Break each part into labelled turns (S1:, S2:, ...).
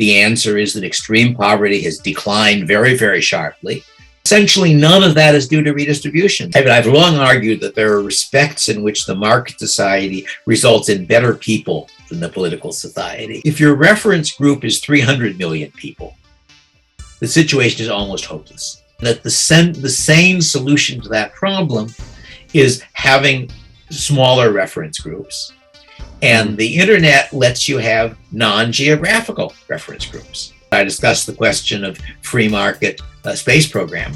S1: the answer is that extreme poverty has declined very, very sharply. Essentially, none of that is due to redistribution. I've long argued that there are respects in which the market society results in better people than the political society. If your reference group is 300 million people, the situation is almost hopeless. That the sane solution to that problem is having smaller reference groups. And the internet lets you have non-geographical reference groups. I discussed the question of free market space program.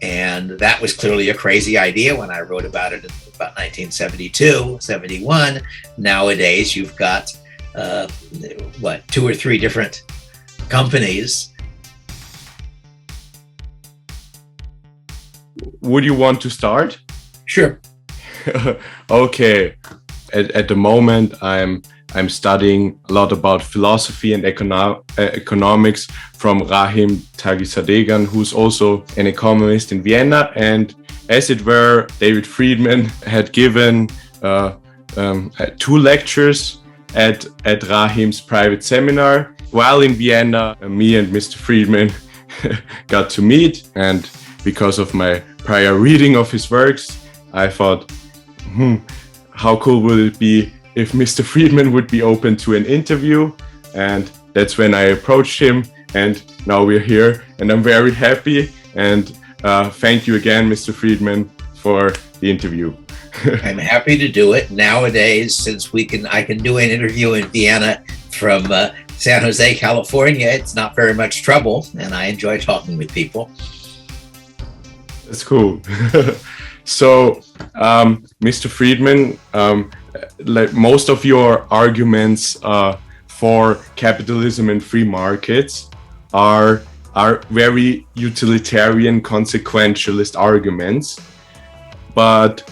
S1: And that was clearly a crazy idea when I wrote about it in about 1972, 71. Nowadays, you've got, 2 or 3 different companies.
S2: Would you want to start?
S1: Sure.
S2: Okay. At the moment, I'm studying a lot about philosophy and economics from Rahim Tagisadegan, who's also an economist in Vienna. And as it were, David Friedman had given 2 lectures at Rahim's private seminar. While in Vienna, me and Mr. Friedman got to meet. And because of my prior reading of his works, I thought, how cool would it be if Mr. Friedman would be open to an interview? And that's when I approached him, and now we're here, and I'm very happy. And thank you again, Mr. Friedman, for the interview.
S1: I'm happy to do it. Nowadays, since I can do an interview in Vienna from San Jose, California, it's not very much trouble, and I enjoy talking with people.
S2: That's cool. So, Mr. Friedman, like most of your arguments for capitalism and free markets are very utilitarian, consequentialist arguments. But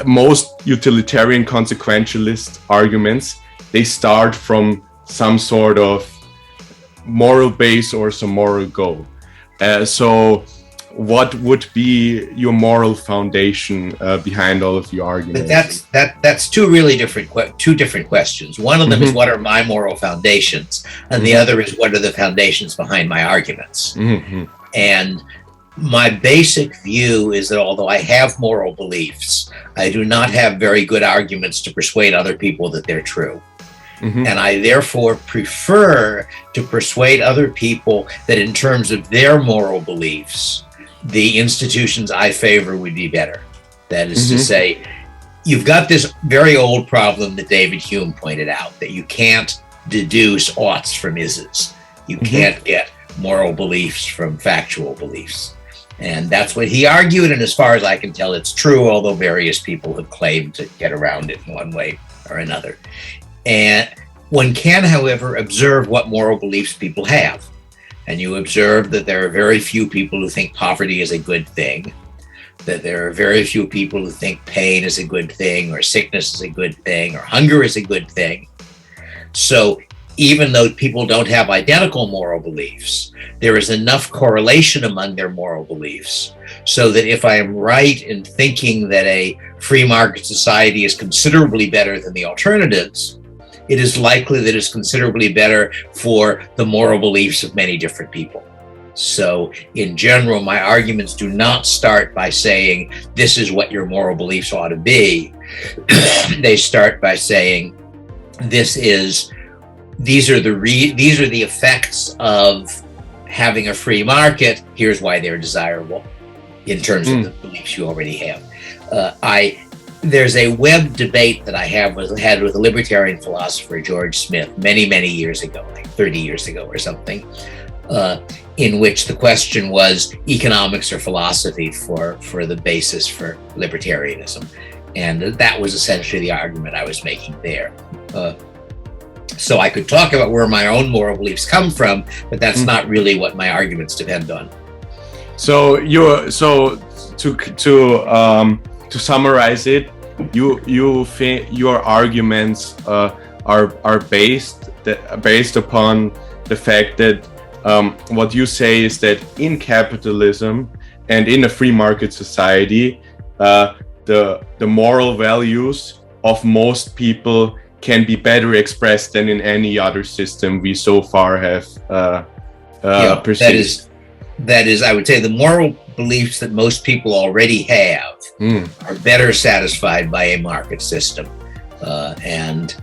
S2: most utilitarian, consequentialist arguments, they start from some sort of moral base or some moral goal. So what would be your moral foundation behind all of your arguments?
S1: But that's two different questions. One of them is what are my moral foundations, and the other is what are the foundations behind my arguments. And my basic view is that although I have moral beliefs, I do not have very good arguments to persuade other people that they're true. And I therefore prefer to persuade other people that in terms of their moral beliefs, the institutions I favor would be better. That is to say, you've got this very old problem that David Hume pointed out, that you can't deduce oughts from is's. You can't get moral beliefs from factual beliefs. And that's what he argued, and as far as I can tell, it's true, although various people have claimed to get around it in one way or another. And one can, however, observe what moral beliefs people have. And you observe that there are very few people who think poverty is a good thing, that there are very few people who think pain is a good thing, or sickness is a good thing, or hunger is a good thing. So even though people don't have identical moral beliefs, there is enough correlation among their moral beliefs so that if I am right in thinking that a free market society is considerably better than the alternatives, it is likely that it's considerably better for the moral beliefs of many different people. So in general, my arguments do not start by saying, this is what your moral beliefs ought to be. They start by saying, these are the effects of having a free market. Here's why they're desirable in terms of the beliefs you already have. There's a web debate that I had with a libertarian philosopher, George Smith, many, many years ago, like 30 years ago or something, in which the question was economics or philosophy for the basis for libertarianism. And that was essentially the argument I was making there. So I could talk about where my own moral beliefs come from, but that's not really what my arguments depend on.
S2: So to summarize it, you think your arguments are based upon the fact that what you say is that in capitalism and in a free market society, the moral values of most people can be better expressed than in any other system we so far have perceived.
S1: That is, I would say, the moral beliefs that most people already have are better satisfied by a market system. And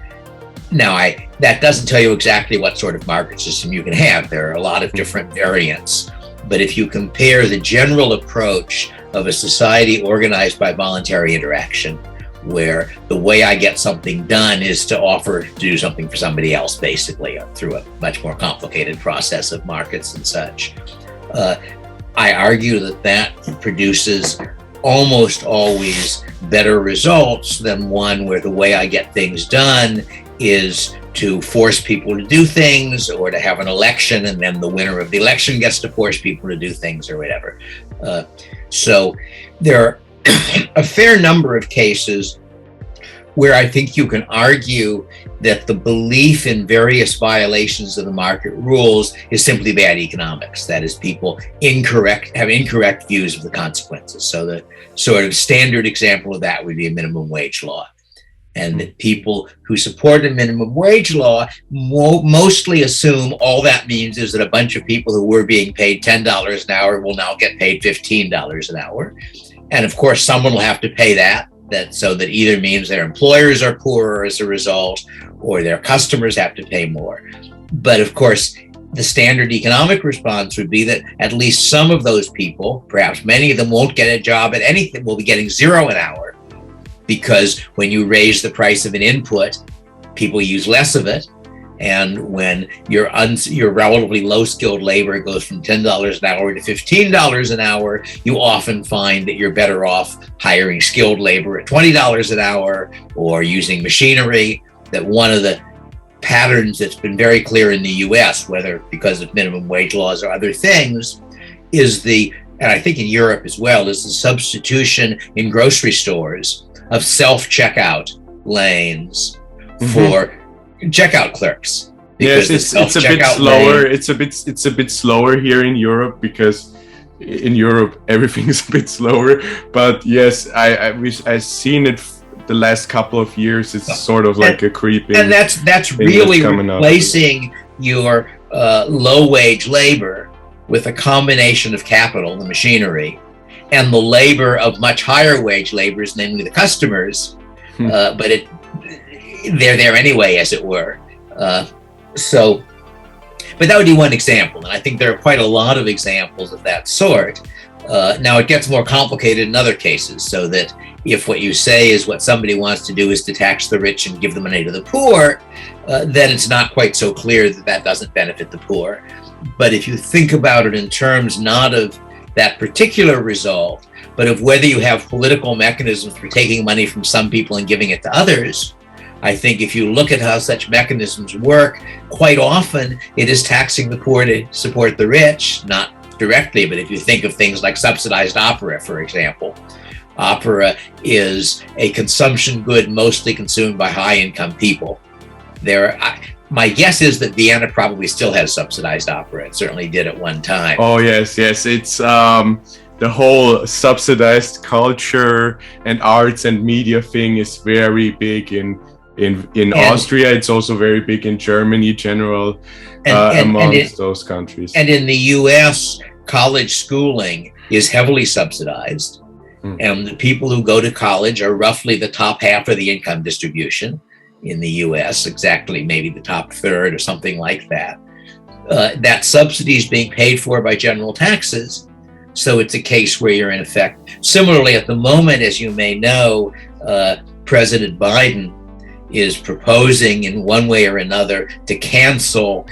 S1: now that doesn't tell you exactly what sort of market system you can have. There are a lot of different variants. But if you compare the general approach of a society organized by voluntary interaction, where the way I get something done is to offer to do something for somebody else, basically, through a much more complicated process of markets and such. I argue that produces almost always better results than one where the way I get things done is to force people to do things, or to have an election and then the winner of the election gets to force people to do things, or whatever. So there are a fair number of cases where I think you can argue that the belief in various violations of the market rules is simply bad economics. That is, people have incorrect views of the consequences. So the sort of standard example of that would be a minimum wage law. And that people who support a minimum wage law mostly assume all that means is that a bunch of people who were being paid $10 an hour will now get paid $15 an hour. And of course, someone will have to pay that so that either means their employers are poorer as a result, or their customers have to pay more. But of course, the standard economic response would be that at least some of those people, perhaps many of them, won't get a job at anything, will be getting $0 an hour, because when you raise the price of an input, people use less of it. And when your relatively low-skilled labor goes from $10 an hour to $15 an hour, you often find that you're better off hiring skilled labor at $20 an hour, or using machinery. That one of the patterns that's been very clear in the US, whether because of minimum wage laws or other things, is and I think in Europe as well, is the substitution in grocery stores of self-checkout lanes for checkout clerks.
S2: Yes, it's a bit slower. It's a bit slower here in Europe, because in Europe everything is a bit slower. But yes, I've seen it the last couple of years. It's sort of like a creeping,
S1: and that's really replacing your low wage labor with a combination of capital, the machinery, and the labor of much higher wage laborers, namely the customers. But they're there anyway, as it were. But that would be one example, and I think there are quite a lot of examples of that sort. Now it gets more complicated in other cases, so that if what you say is what somebody wants to do is to tax the rich and give the money to the poor, then it's not quite so clear that that doesn't benefit the poor. But if you think about it in terms not of that particular result, but of whether you have political mechanisms for taking money from some people and giving it to others, I think if you look at how such mechanisms work, quite often it is taxing the poor to support the rich, not directly, but if you think of things like subsidized opera, for example. Opera is a consumption good mostly consumed by high-income people. My guess is that Vienna probably still has subsidized opera. It certainly did at one time.
S2: Oh, yes. It's the whole subsidized culture and arts and media thing is very big in Austria. It's also very big in Germany, amongst those countries.
S1: And in the US, college schooling is heavily subsidized. And the people who go to college are roughly the top half of the income distribution in the US, exactly maybe the top third or something like that. That subsidy is being paid for by general taxes. So it's a case where you're in effect. Similarly, at the moment, as you may know, President Biden is proposing in one way or another to cancel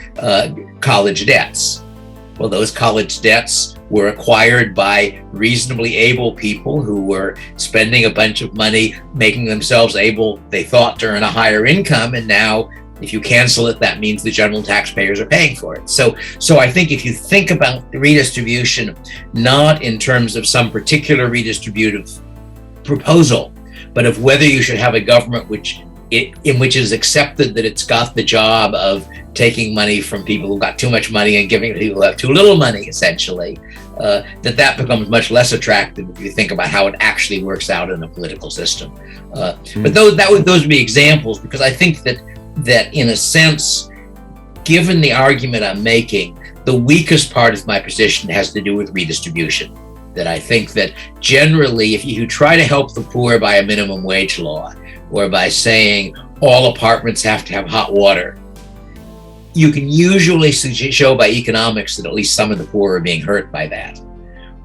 S1: college debts. Well, those college debts were acquired by reasonably able people who were spending a bunch of money, making themselves able, they thought, to earn a higher income. And now, if you cancel it, that means the general taxpayers are paying for it. So I think if you think about the redistribution, not in terms of some particular redistributive proposal, but of whether you should have a government which in which it is accepted that it's got the job of taking money from people who've got too much money and giving it to people who have too little money, essentially, that becomes much less attractive if you think about how it actually works out in a political system. But those would be examples, because I think that in a sense, given the argument I'm making, the weakest part of my position has to do with redistribution. That I think that generally, if you try to help the poor by a minimum wage law, or by saying all apartments have to have hot water, you can usually show by economics that at least some of the poor are being hurt by that.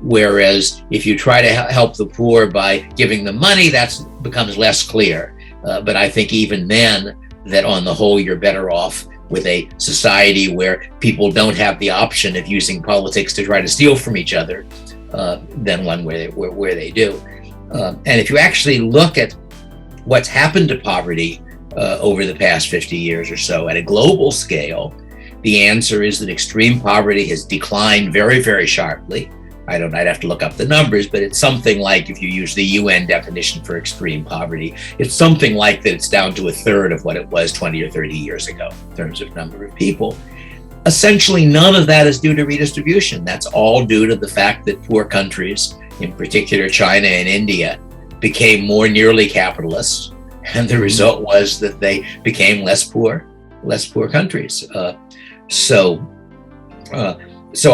S1: Whereas if you try to help the poor by giving them money, that becomes less clear. But I think even then, that on the whole, you're better off with a society where people don't have the option of using politics to try to steal from each other than one where they do. And if you actually look at what's happened to poverty over the past 50 years or so at a global scale, the answer is that extreme poverty has declined very, very sharply. I'd have to look up the numbers, but it's something like, if you use the UN definition for extreme poverty, it's something like that it's down to a third of what it was 20 or 30 years ago in terms of number of people. Essentially, none of that is due to redistribution. That's all due to the fact that poor countries, in particular China and India, became more nearly capitalist, and the result was that they became less poor countries. So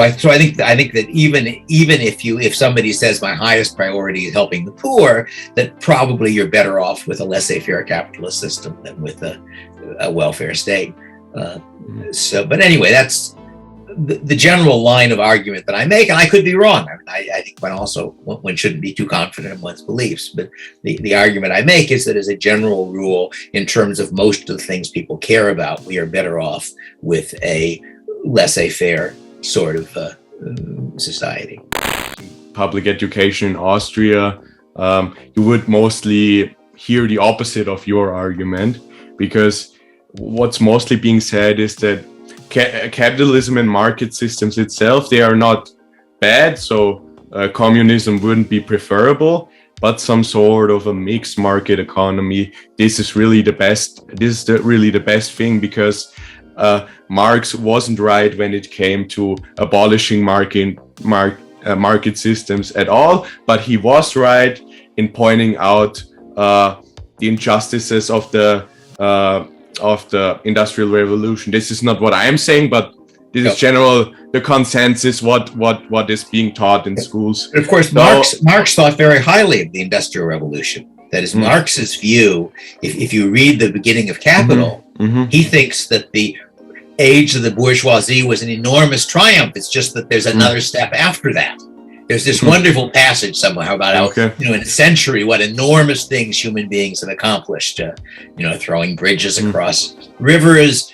S1: I think that even if somebody says my highest priority is helping the poor, that probably you're better off with a laissez-faire capitalist system than with a welfare state. But anyway, that's the general line of argument that I make, and I could be wrong. I think one shouldn't be too confident in one's beliefs, but the argument I make is that as a general rule, in terms of most of the things people care about, we are better off with a laissez-faire sort of society.
S2: Public education in Austria, you would mostly hear the opposite of your argument, because what's mostly being said is that capitalism and market systems itself, they are not bad, so communism wouldn't be preferable, but some sort of a mixed market economy, this is really the best. This is really the best thing, because Marx wasn't right when it came to abolishing market systems at all, but he was right in pointing out the injustices of the Industrial Revolution. This is not what I am saying, but this is general the consensus what is being taught in schools.
S1: Of course, Marx thought very highly of the Industrial Revolution. That is Marx's view. If you read the beginning of Capital, he thinks that the age of the bourgeoisie was an enormous triumph. It's just that there's another step after that. There's this wonderful passage somewhere about how, in a century, what enormous things human beings have accomplished. Throwing bridges across rivers,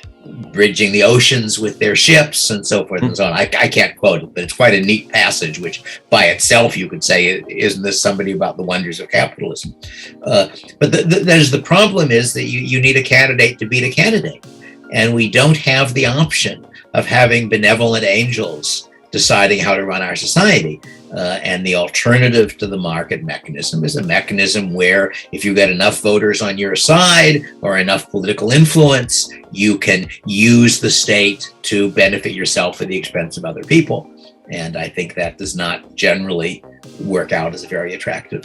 S1: bridging the oceans with their ships, and so forth and so on. I can't quote it, but it's quite a neat passage, which by itself you could say, isn't this somebody about the wonders of capitalism? But the problem is that you need a candidate to beat a candidate. And we don't have the option of having benevolent angels deciding how to run our society. And the alternative to the market mechanism is a mechanism where if you get enough voters on your side or enough political influence, you can use the state to benefit yourself at the expense of other people. And I think that does not generally work out as a very attractive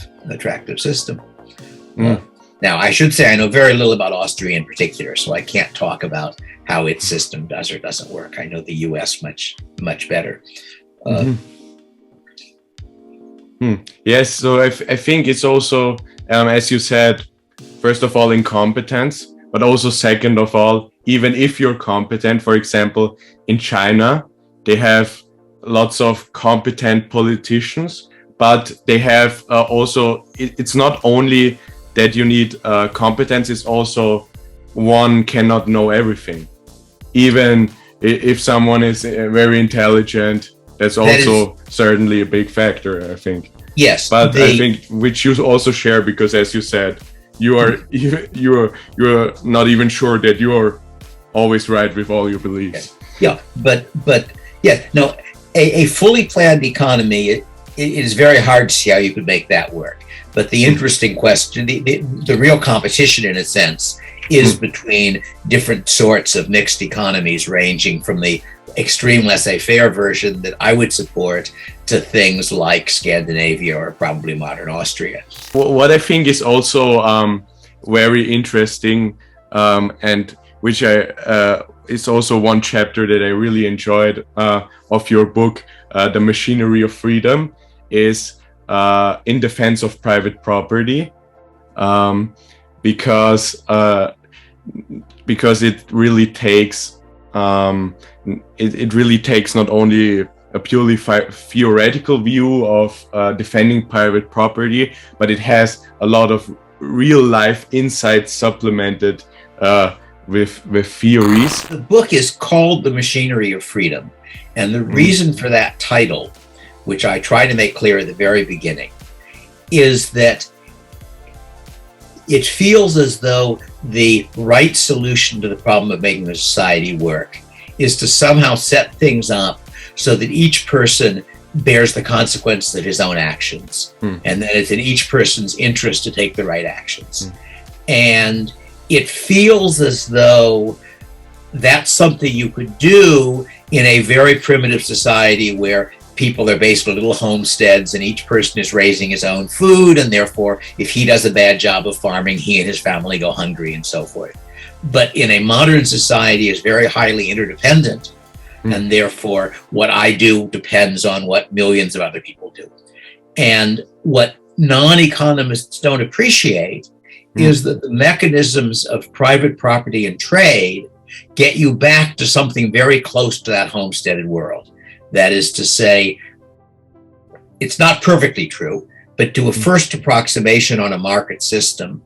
S1: system. Now, I should say I know very little about Austria in particular, so I can't talk about how its system does or doesn't work. I know the US much better.
S2: Yes, so I think it's also, as you said, first of all, incompetence, but also second of all, even if you're competent, for example, in China, they have lots of competent politicians, but they have also, it's not only that you need competence, it's also one cannot know everything. Even if someone is very intelligent, that's also certainly a big factor, I think.
S1: Yes,
S2: but I think which you also share, because as you said, you're not even sure that you're always right with all your beliefs.
S1: Yeah, but a fully planned economy, it is very hard to see how you could make that work. But the interesting question, the real competition in a sense, is between different sorts of mixed economies, ranging from the extreme laissez-faire version that I would support to things like Scandinavia or probably modern Austria.
S2: What I think is also very interesting, and which is also one chapter that I really enjoyed of your book, The Machinery of Freedom, is in defense of private property, because it really takes it really takes not only a purely theoretical view of defending private property, but it has a lot of real life insights supplemented with theories.
S1: The book is called The Machinery of Freedom, and the reason for that title, which I try to make clear at the very beginning, is that it feels as though the right solution to the problem of making the society work is to somehow set things up so that each person bears the consequences of his own actions, and that it's in each person's interest to take the right actions. And it feels as though that's something you could do in a very primitive society where people are based on little homesteads and each person is raising his own food, and therefore if he does a bad job of farming, he and his family go hungry and so forth. But in a modern society is very highly interdependent, and therefore what I do depends on what millions of other people do. And what non-economists don't appreciate is that the mechanisms of private property and trade get you back to something very close to that homesteaded world. That is to say, it's not perfectly true, but to a first approximation on a market system,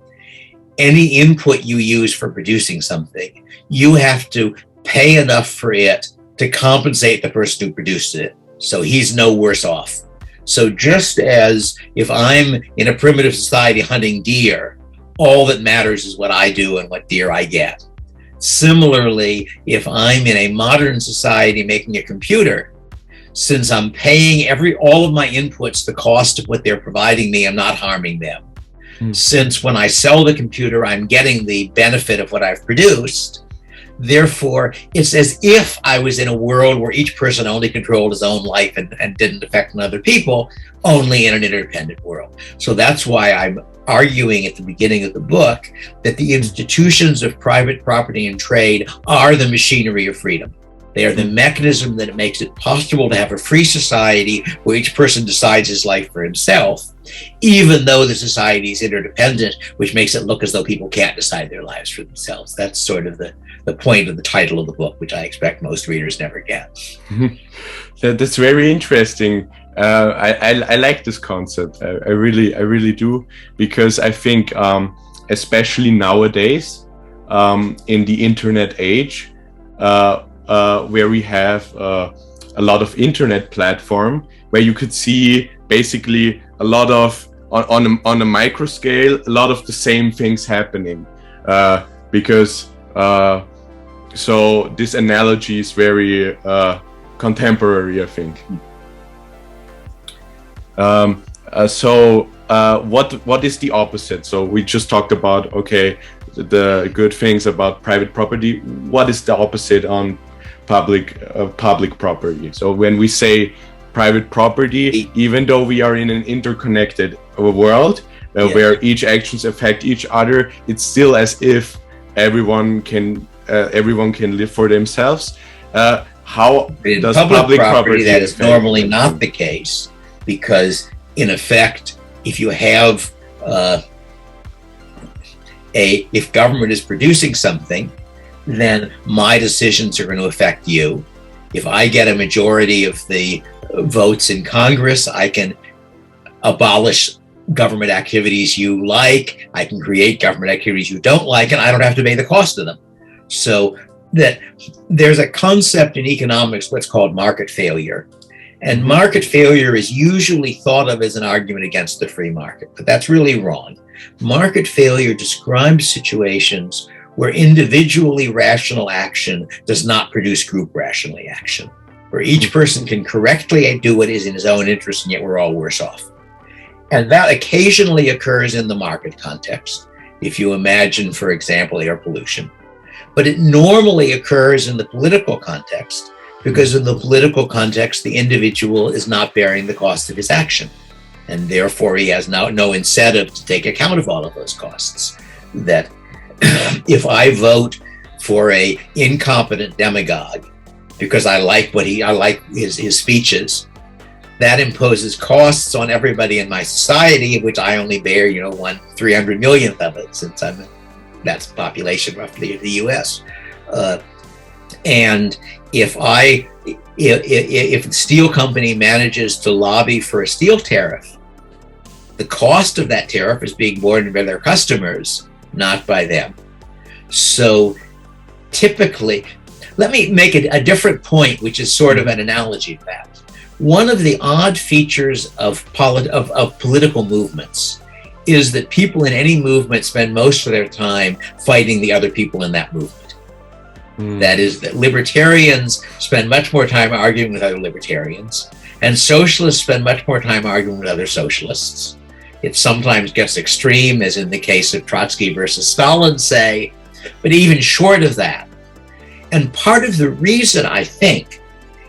S1: any input you use for producing something, you have to pay enough for it to compensate the person who produced it, so he's no worse off. So just as if I'm in a primitive society hunting deer, all that matters is what I do and what deer I get. Similarly, if I'm in a modern society making a computer, since I'm paying all of my inputs the cost of what they're providing me, I'm not harming them. Since when I sell the computer, I'm getting the benefit of what I've produced, therefore, it's as if I was in a world where each person only controlled his own life and didn't affect other people, only in an interdependent world. So that's why I'm arguing at the beginning of the book that the institutions of private property and trade are the machinery of freedom. They are the mechanism that makes it possible to have a free society where each person decides his life for himself, even though the society is interdependent, which makes it look as though people can't decide their lives for themselves. That's sort of the point of the title of the book, which I expect most readers never get.
S2: That's very interesting. I like this concept. I really do, because I think, especially nowadays, in the internet age, where we have a lot of internet platform, where you could see basically a lot of on a micro scale, a lot of the same things happening, because so this analogy is very contemporary, I think. So what is the opposite? So we just talked about, okay, the good things about private property. What is the opposite on public property? So when we say private property, even though we are in an interconnected world where each actions affect each other, it's still as if everyone can live for themselves. How does public property
S1: that is normally not the case, because in effect, if you have if government is producing something, then my decisions are going to affect you. If I get a majority of the votes in Congress, I can abolish government activities you like, I can create government activities you don't like, and I don't have to pay the cost of them. So that there's a concept in economics, what's called market failure. And market failure is usually thought of as an argument against the free market, but that's really wrong. Market failure describes situations where individually rational action does not produce group rationally action, where each person can correctly do what is in his own interest, and yet we're all worse off. And that occasionally occurs in the market context. If you imagine, for example, air pollution. But it normally occurs in the political context, because in the political context, the individual is not bearing the cost of his action. And therefore, he has no incentive to take account of all of those costs. That if I vote for a incompetent demagogue because I like his speeches, that imposes costs on everybody in my society, of which I only bear, 1/300 millionth of it, since that's the population roughly of the U.S. And if the steel company manages to lobby for a steel tariff, the cost of that tariff is being borne by their customers, not by them. So typically, let me make a different point, which is sort of an analogy to that. One of the odd features of political movements is that people in any movement spend most of their time fighting the other people in that movement. That is, that libertarians spend much more time arguing with other libertarians, and socialists spend much more time arguing with other socialists. It sometimes gets extreme, as in the case of Trotsky versus Stalin, say, but even short of that. And part of the reason, I think,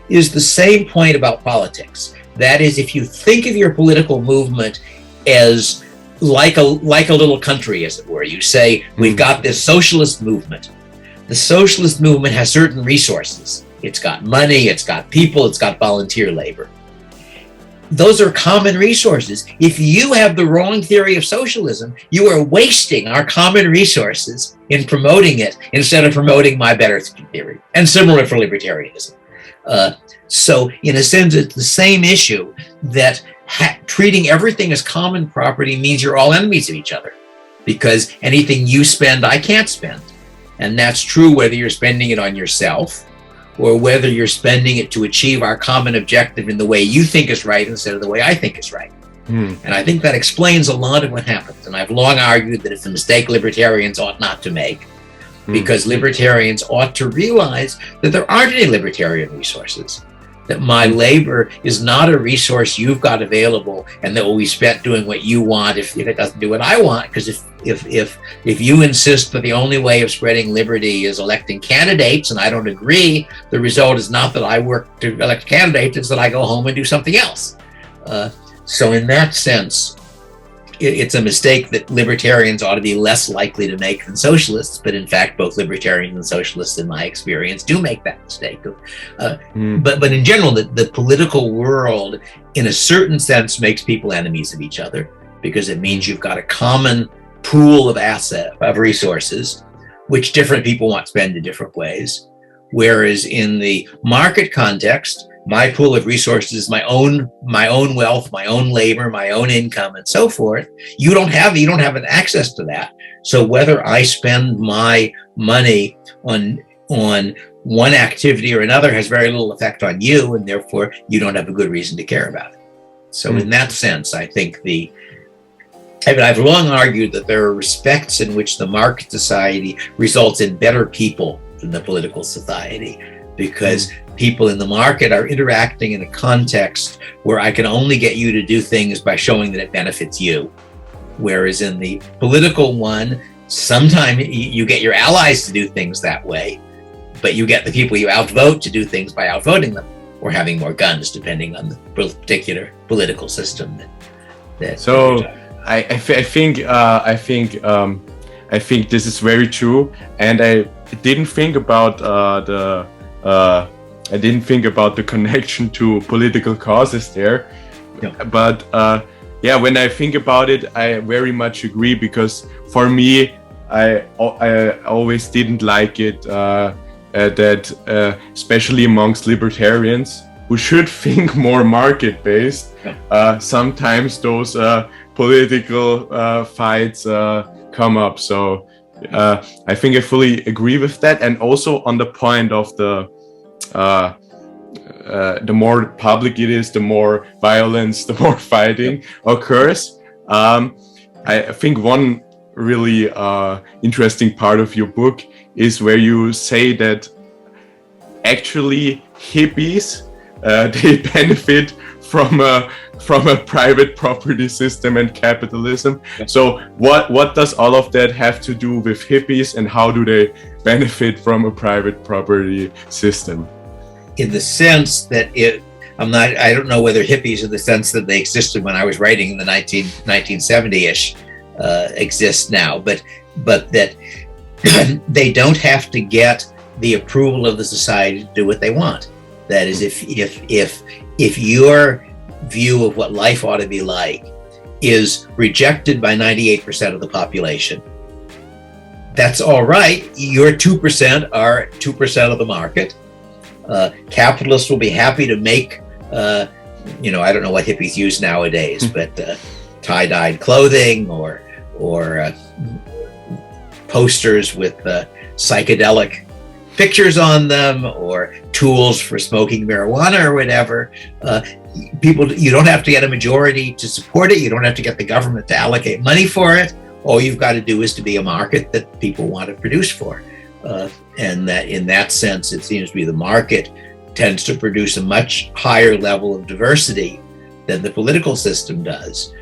S1: is the same point about politics. That is, if you think of your political movement as like a little country, as it were, you say, we've got this socialist movement. The socialist movement has certain resources. It's got money, it's got people, it's got volunteer labor. Those are common resources. If you have the wrong theory of socialism, you are wasting our common resources in promoting it instead of promoting my better theory. And similar for libertarianism. So in a sense, it's the same issue, that treating everything as common property means you're all enemies of each other, because anything you spend, I can't spend. And that's true whether you're spending it on yourself or whether you're spending it to achieve our common objective in the way you think is right instead of the way I think is right. And I think that explains a lot of what happens. And I've long argued that it's a mistake libertarians ought not to make, because libertarians ought to realize that there aren't any libertarian resources, that my labor is not a resource you've got available and that will be spent doing what you want if it doesn't do what I want. Because if you insist that the only way of spreading liberty is electing candidates, and I don't agree, the result is not that I work to elect candidates, it's that I go home and do something else. So in that sense, it's a mistake that libertarians ought to be less likely to make than socialists, but in fact, both libertarians and socialists, in my experience, do make that mistake. But in general, the political world, in a certain sense, makes people enemies of each other, because it means you've got a common pool of resources, which different people want to spend in different ways. Whereas in the market context, my pool of resources is my own wealth, my own labor, my own income, and so forth. You don't have an access to that. So whether I spend my money on one activity or another has very little effect on you, and therefore you don't have a good reason to care about it. So in that sense, I think I've long argued that there are respects in which the market society results in better people than the political society, because people in the market are interacting in a context where I can only get you to do things by showing that it benefits you. Whereas in the political one, sometimes you get your allies to do things that way, but you get the people you outvote to do things by outvoting them or having more guns, depending on the particular political system.
S2: So I think this is very true, and I didn't think about the connection to political causes there.
S1: Yeah.
S2: But when I think about it, I very much agree, because for me, I always didn't like it that especially amongst libertarians who should think more market-based, sometimes those political fights come up. So I think I fully agree with that. And also on the point of the more public it is, the more violence, the more fighting occurs. I think one really interesting part of your book is where you say that actually hippies, they benefit from a private property system and capitalism. So what does all of that have to do with hippies, and how do they benefit from a private property system?
S1: In the sense that I don't know whether hippies in the sense that they existed when I was writing in the 1970-ish exist now, but that they don't have to get the approval of the society to do what they want. That is, if your view of what life ought to be like is rejected by 98% of the population, that's all right. Your 2% are 2% of the market. Capitalists will be happy to make, I don't know what hippies use nowadays, but tie-dyed clothing or posters with psychedelic pictures on them, or tools for smoking marijuana or whatever. You don't have to get a majority to support it. You don't have to get the government to allocate money for it. All you've got to do is to be a market that people want to produce for. And that in that sense, it seems to be the market tends to produce a much higher level of diversity than the political system does.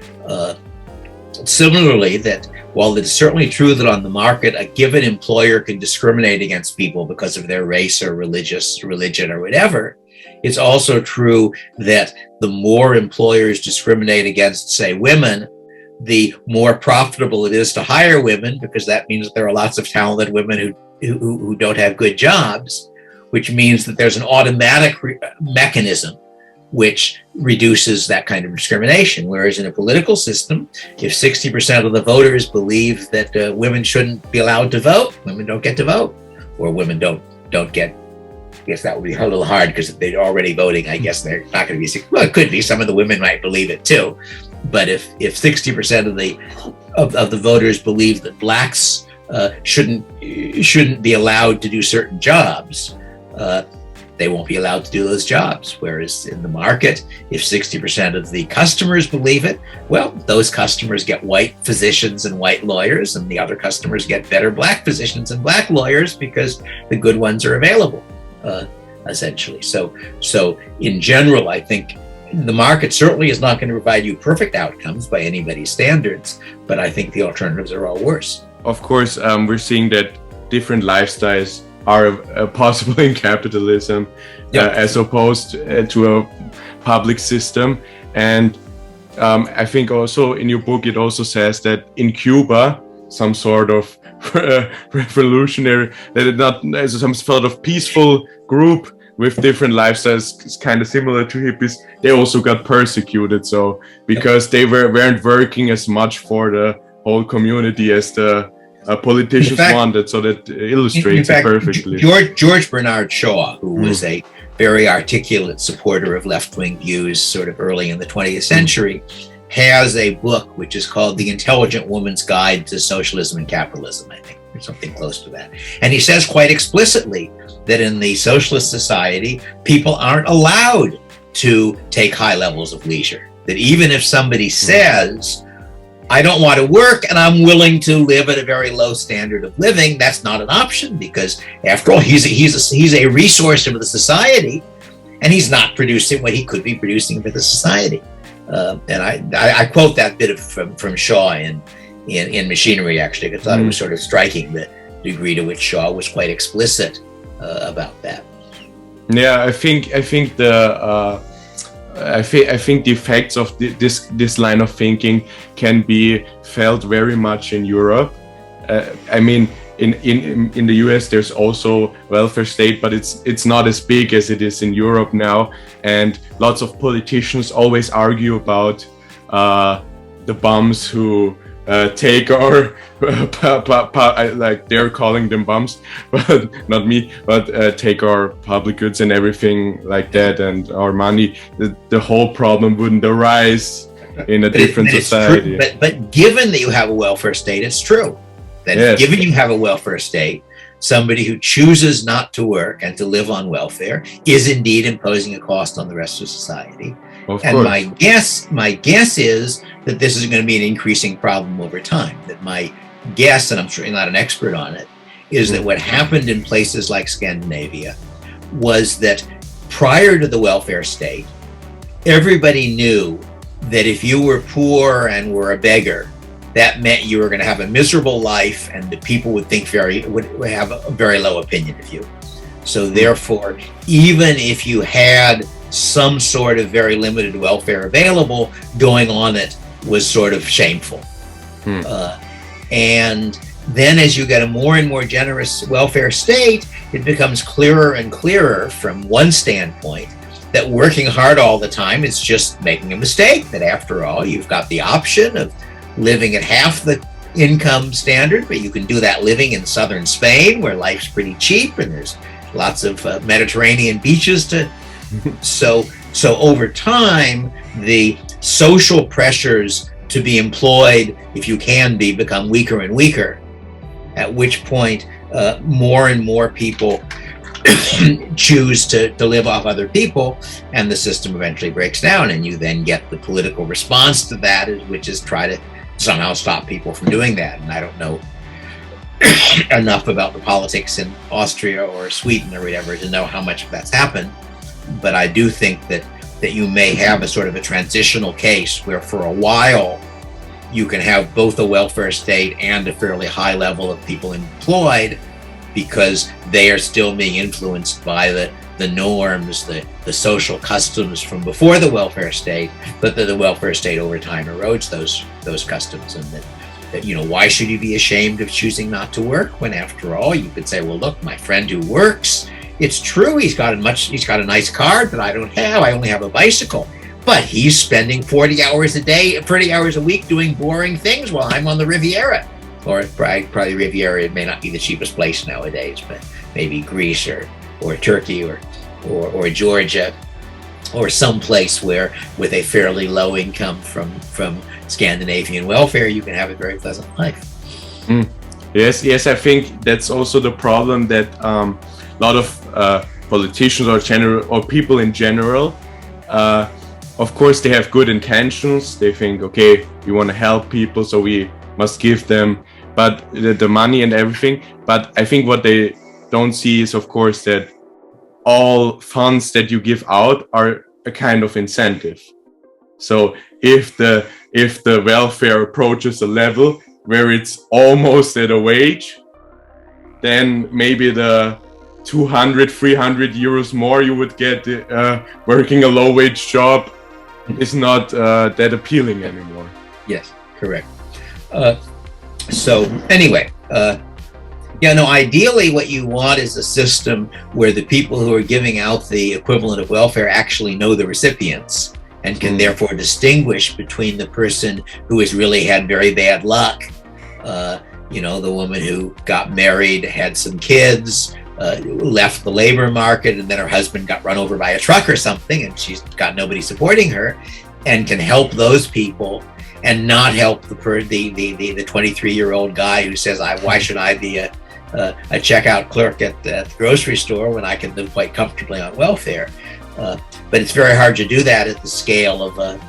S1: Similarly, that while it's certainly true that on the market, a given employer can discriminate against people because of their race or religion or whatever, it's also true that the more employers discriminate against, say, women, the more profitable it is to hire women, because that means that there are lots of talented women who don't have good jobs, which means that there's an automatic mechanism which reduces that kind of discrimination. Whereas in a political system, if 60% of the voters believe that women shouldn't be allowed to vote, women don't get to vote, or women don't get. I guess that would be a little hard, because if they're already voting, I guess they're not going to be. Well, it could be. Some of the women might believe it too, but if 60% of the voters believe that blacks shouldn't be allowed to do certain jobs, they won't be allowed to do those jobs. Whereas in the market, if 60% of the customers believe it, well, those customers get white physicians and white lawyers, and the other customers get better black physicians and black lawyers because the good ones are available, essentially. So in general, I think the market certainly is not going to provide you perfect outcomes by anybody's standards, but I think the alternatives are all worse.
S2: Of course, we're seeing that different lifestyles are possible in capitalism, as opposed to a public system. And I think also in your book, it also says that in Cuba, some sort of revolutionary, that it not as some sort of peaceful group with different lifestyles, kind of similar to hippies, they also got persecuted. So because they weren't working as much for the whole community as the politicians wanted. So that illustrates it perfectly.
S1: George Bernard Shaw, who was a very articulate supporter of left-wing views sort of early in the 20th century, has a book which is called The Intelligent Woman's Guide to Socialism and Capitalism, I think, or something close to that. And he says quite explicitly that in the socialist society, people aren't allowed to take high levels of leisure. That even if somebody says, I don't want to work and I'm willing to live at a very low standard of living, that's not an option, because after all, he's a resource of the society, and he's not producing what he could be producing for the society. And I quote that bit from Shaw in Machinery, actually, because I thought it was sort of striking the degree to which Shaw was quite explicit about that.
S2: Yeah, I think the effects of this line of thinking can be felt very much in Europe. I mean, in the US, there's also welfare state, but it's not as big as it is in Europe now. And lots of politicians always argue about the bums who take our like they're calling them bums, but not me, but take our public goods and everything like that, and our money. The whole problem wouldn't arise in a different society.
S1: But given that you have a welfare state, it's true that given you have a welfare state, somebody who chooses not to work and to live on welfare is indeed imposing a cost on the rest of society. And my guess is that this is going to be an increasing problem over time. That my guess, and I'm certainly not an expert on it, is that what happened in places like Scandinavia was that prior to the welfare state, everybody knew that if you were poor and were a beggar, that meant you were going to have a miserable life, and the people would would have a very low opinion of you. So therefore, even if you had some sort of very limited welfare available, going on it was sort of shameful. And then as you get a more and more generous welfare state, it becomes clearer and clearer from one standpoint that working hard all the time is just making a mistake, that after all, you've got the option of living at half the income standard, but you can do that living in southern Spain where life's pretty cheap and there's lots of Mediterranean beaches to. So over time, the social pressures to be employed, if you can be, become weaker and weaker, at which point more and more people choose to live off other people, and the system eventually breaks down, and you then get the political response to that, which is try to somehow stop people from doing that. And I don't know enough about the politics in Austria or Sweden or whatever to know how much of that's happened, but I do think that you may have a sort of a transitional case where for a while you can have both a welfare state and a fairly high level of people employed, because they are still being influenced by the norms, the social customs from before the welfare state, but that the welfare state over time erodes those customs. And that, you know, why should you be ashamed of choosing not to work when, after all, you could say, well, look, my friend who works, it's true, he's got a nice car that I don't have. I only have a bicycle, but he's spending 40 hours a week doing boring things while I'm on the Riviera. Or probably Riviera, it may not be the cheapest place nowadays, but maybe Greece or Turkey or Georgia, or some place where with a fairly low income from Scandinavian welfare, you can have a very pleasant life.
S2: Yes, I think that's also the problem, that a lot of politicians or people in general, of course they have good intentions. They think, okay, we want to help people, so we must give them but the money and everything. But I think what they don't see is, of course, that all funds that you give out are a kind of incentive. So if the welfare approaches a level where it's almost at a wage, then maybe the 200, 300 euros more you would get working a low wage job is not that appealing anymore.
S1: Yes, correct. So anyway, ideally what you want is a system where the people who are giving out the equivalent of welfare actually know the recipients and can therefore distinguish between the person who has really had very bad luck, the woman who got married, had some kids, left the labor market, and then her husband got run over by a truck or something, and she's got nobody supporting her, and can help those people and not help the 23-year-old guy who says, why should I be a checkout clerk at the grocery store when I can live quite comfortably on welfare. But it's very hard to do that at the scale of a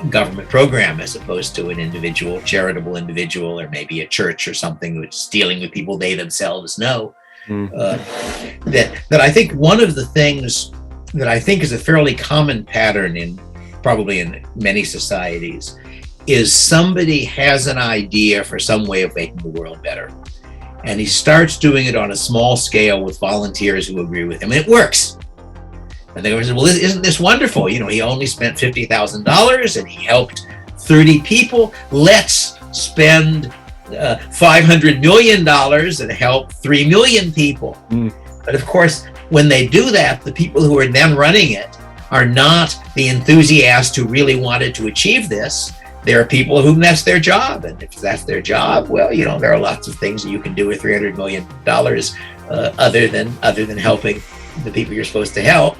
S1: government program, as opposed to an individual, charitable individual, or maybe a church or something which is dealing with people they themselves know. That I think one of the things that I think is a fairly common pattern probably in many societies is somebody has an idea for some way of making the world better. And he starts doing it on a small scale with volunteers who agree with him, and it works. And they go, well, isn't this wonderful? He only spent $50,000 and he helped 30 people. Let's spend $500 million and help 3 million people. But of course, when they do that, the people who are then running it are not the enthusiasts who really wanted to achieve this. There are people whom that's their job, and if that's their job, well, there are lots of things that you can do with $300 million other than helping the people you're supposed to help.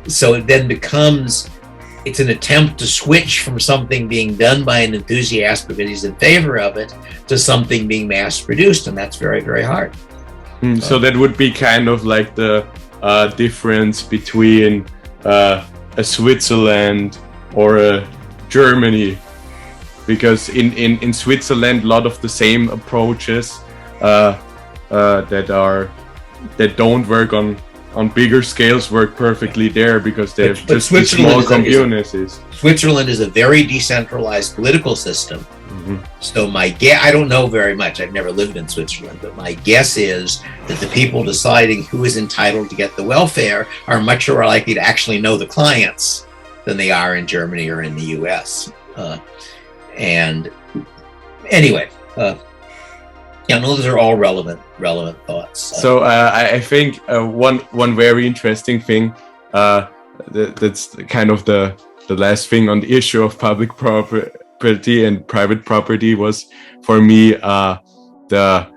S1: So it then it's an attempt to switch from something being done by an enthusiast because he's in favor of it to something being mass produced, and that's very, very hard.
S2: So that would be kind of like the difference between a Switzerland or a Germany, because in Switzerland a lot of the same approaches that don't work on on bigger scales work perfectly there because they have just
S1: Switzerland
S2: small communities.
S1: Switzerland is a very decentralized political system. So I don't know very much. I've never lived in Switzerland, but my guess is that the people deciding who is entitled to get the welfare are much more likely to actually know the clients than they are in Germany or in the US. And anyway, those are all relevant thoughts.
S2: So I think one very interesting thing that's kind of the last thing on the issue of public property and private property was for me the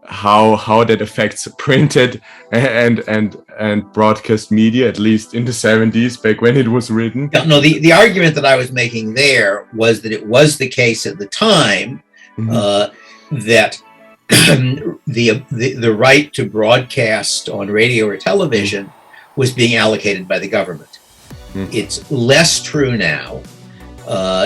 S2: how that affects printed and broadcast media, at least in the 70s, back when it was written.
S1: No, the argument that I was making there was that it was the case at the time that the right to broadcast on radio or television was being allocated by the government. It's less true now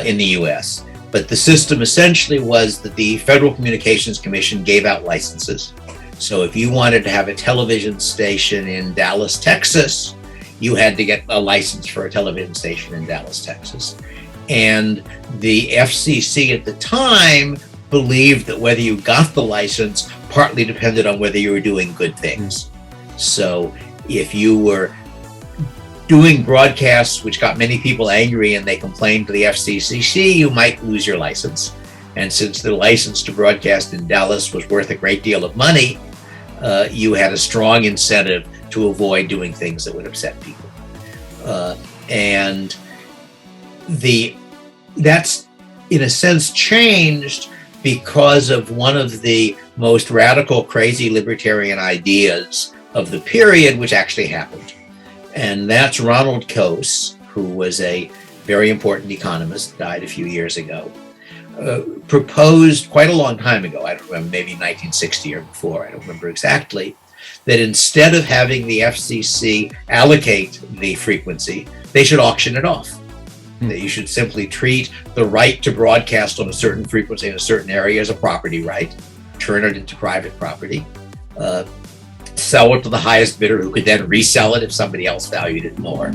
S1: in the US, but the system essentially was that the Federal Communications Commission gave out licenses. So if you wanted to have a television station in Dallas, Texas, you had to get a license for a television station in Dallas, Texas. And the FCC at the time believed that whether you got the license partly depended on whether you were doing good things. So if you were doing broadcasts which got many people angry and they complained to the FCC, you might lose your license. And since the license to broadcast in Dallas was worth a great deal of money, you had a strong incentive to avoid doing things that would upset people. And that's in a sense changed because of one of the most radical, crazy libertarian ideas of the period, which actually happened. And that's Ronald Coase, who was a very important economist, died a few years ago, proposed quite a long time ago, I don't remember, maybe 1960 or before, I don't remember exactly, that instead of having the FCC allocate the frequency, they should auction it off. That you should simply treat the right to broadcast on a certain frequency in a certain area as a property right, turn it into private property, sell it to the highest bidder who could then resell it if somebody else valued it more.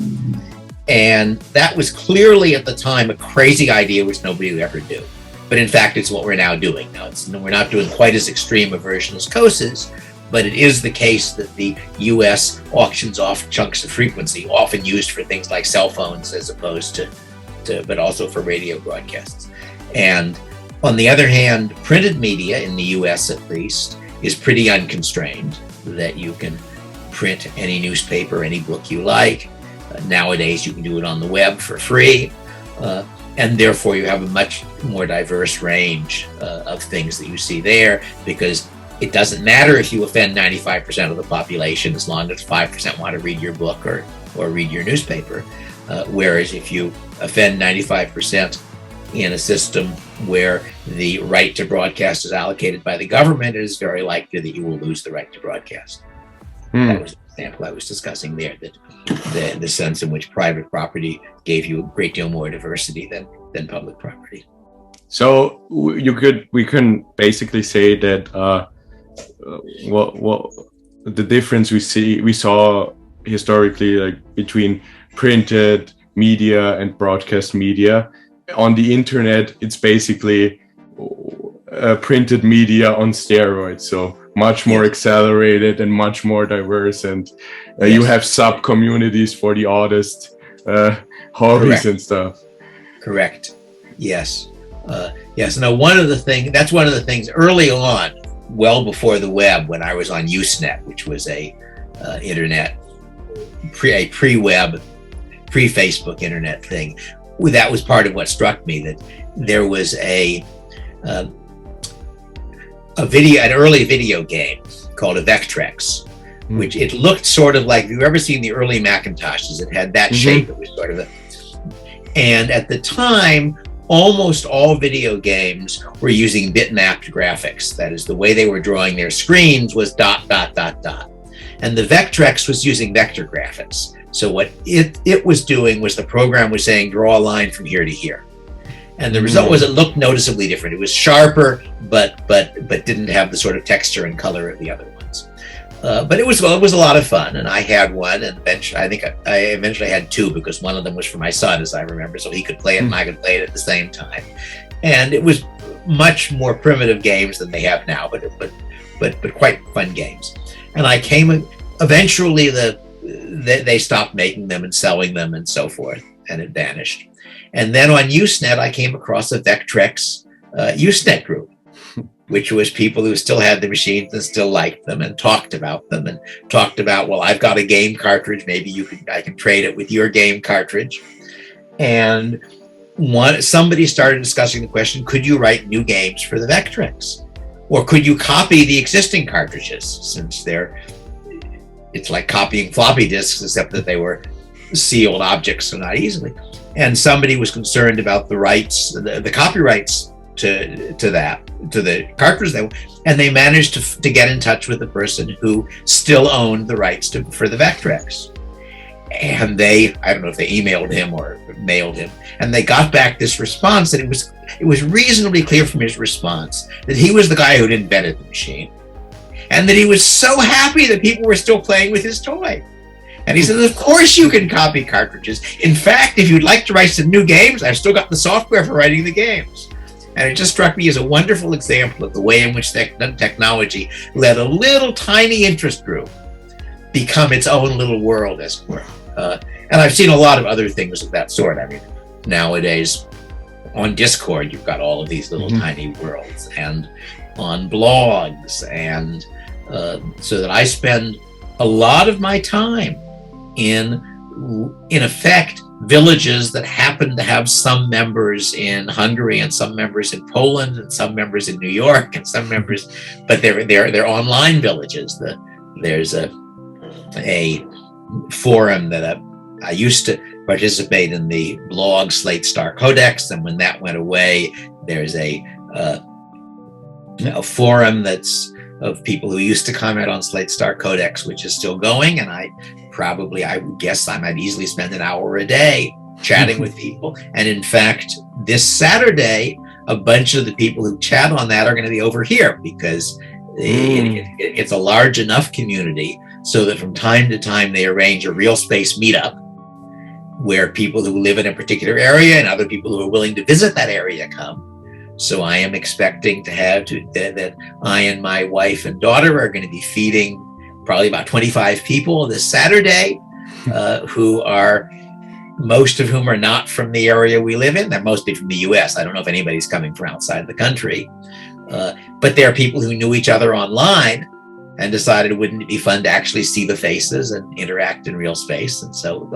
S1: And that was clearly at the time a crazy idea which nobody would ever do. But in fact, it's what we're now doing. Now, we're not doing quite as extreme a version as Coase's, but it is the case that the US auctions off chunks of frequency, often used for things like cell phones as opposed to but also for radio broadcasts. And on the other hand, printed media in the US at least is pretty unconstrained, that you can print any newspaper, any book you like. Nowadays, you can do it on the web for free. And therefore, you have a much more diverse range of things that you see there, because it doesn't matter if you offend 95% of the population as long as 5% want to read your book or read your newspaper. Whereas if you offend 95% in a system where the right to broadcast is allocated by the government, it is very likely that you will lose the right to broadcast. That was the example I was discussing there, that the sense in which private property gave you a great deal more diversity than public property.
S2: So we can basically say that what the difference we saw historically, like between printed media and broadcast media. On the internet, it's basically printed media on steroids, so much more accelerated and much more diverse, and you have sub-communities for the oddest hobbies and stuff. Correct.
S1: Yes. Yes. Now, that's one of the things early on, well before the web, when I was on Usenet, which was a internet, pre-web, pre-Facebook internet thing. That was part of what struck me, that there was an early video game called a Vectrex, which it looked sort of like, have you ever seen the early Macintoshes? It had that shape. It was sort of and at the time, almost all video games were using bitmapped graphics. That is, the way they were drawing their screens was ... And the Vectrex was using vector graphics. So what it was doing was, the program was saying, draw a line from here to here. And the result was it looked noticeably different. It was sharper, but didn't have the sort of texture and color of the other ones. But it was a lot of fun, and I had one, and eventually, I think I eventually had two, because one of them was for my son, as I remember, so he could play it and I could play it at the same time. And it was much more primitive games than they have now, but quite fun games. And I came eventually they stopped making them and selling them and so forth, and it vanished. And then on Usenet, I came across a Vectrex Usenet group, which was people who still had the machines and still liked them and talked about them and talked about, well, I've got a game cartridge, maybe I can trade it with your game cartridge. And somebody started discussing the question, could you write new games for the Vectrex? Or could you copy the existing cartridges, since it's like copying floppy disks, except that they were sealed objects, so not easily. And somebody was concerned about the rights, the copyrights to the cartridge, and they managed to get in touch with the person who still owned the rights for the Vectrex. And I don't know if they emailed him or mailed him, and they got back this response, and it was reasonably clear from his response that he was the guy who'd invented the machine, and that he was so happy that people were still playing with his toy. And he said, of course you can copy cartridges. In fact, if you'd like to write some new games, I've still got the software for writing the games. And it just struck me as a wonderful example of the way in which technology let a little tiny interest group become its own little world, as it were. And I've seen a lot of other things of that sort. I mean, nowadays on Discord, you've got all of these little tiny worlds, and on blogs, and so that I spend a lot of my time in effect, villages that happen to have some members in Hungary and some members in Poland and some members in New York and some members, but they're online villages. There's a forum that I used to participate in, the blog Slate Star Codex, and when that went away, there's a forum that's of people who used to comment on Slate Star Codex, which is still going, and I would guess I might easily spend an hour a day chatting with people. And in fact, this Saturday, a bunch of the people who chat on that are going to be over here, because it's a large enough community so that from time to time they arrange a real space meetup where people who live in a particular area and other people who are willing to visit that area come. So I am expecting that I and my wife and daughter are going to be feeding probably about 25 people this Saturday, who are, most of whom are not from the area we live in. They're mostly from the US. I don't know if anybody's coming from outside the country, but they're people who knew each other online and decided wouldn't it be fun to actually see the faces and interact in real space. And so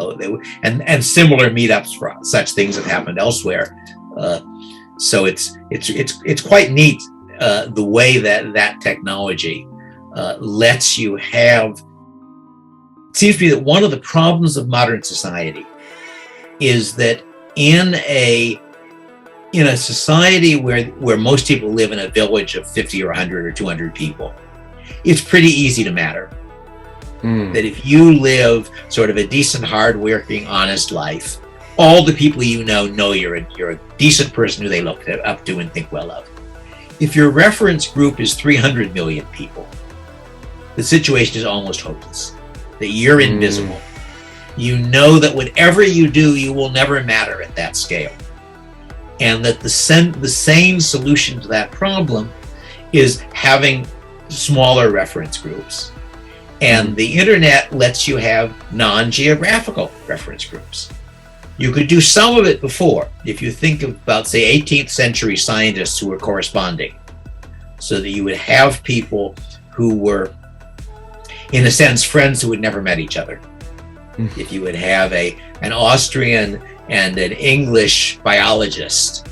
S1: and similar meetups for such things have happened elsewhere. So it's quite neat the way that technology lets you have. It seems to me that one of the problems of modern society is that in a society where most people live in a village of 50 or 100 or 200 people, it's pretty easy to matter. That if you live sort of a decent, hard-working, honest life, all the people you know you're a decent person who they look up to and think well of. If your reference group is 300 million people, the situation is almost hopeless. That you're invisible. You know that whatever you do, you will never matter at that scale. And that the sane solution to that problem is having smaller reference groups. And the internet lets you have non-geographical reference groups. You could do some of it before, if you think about, say, 18th century scientists who were corresponding, so that you would have people who were, in a sense, friends who had never met each other. If you would have an Austrian and an English biologist,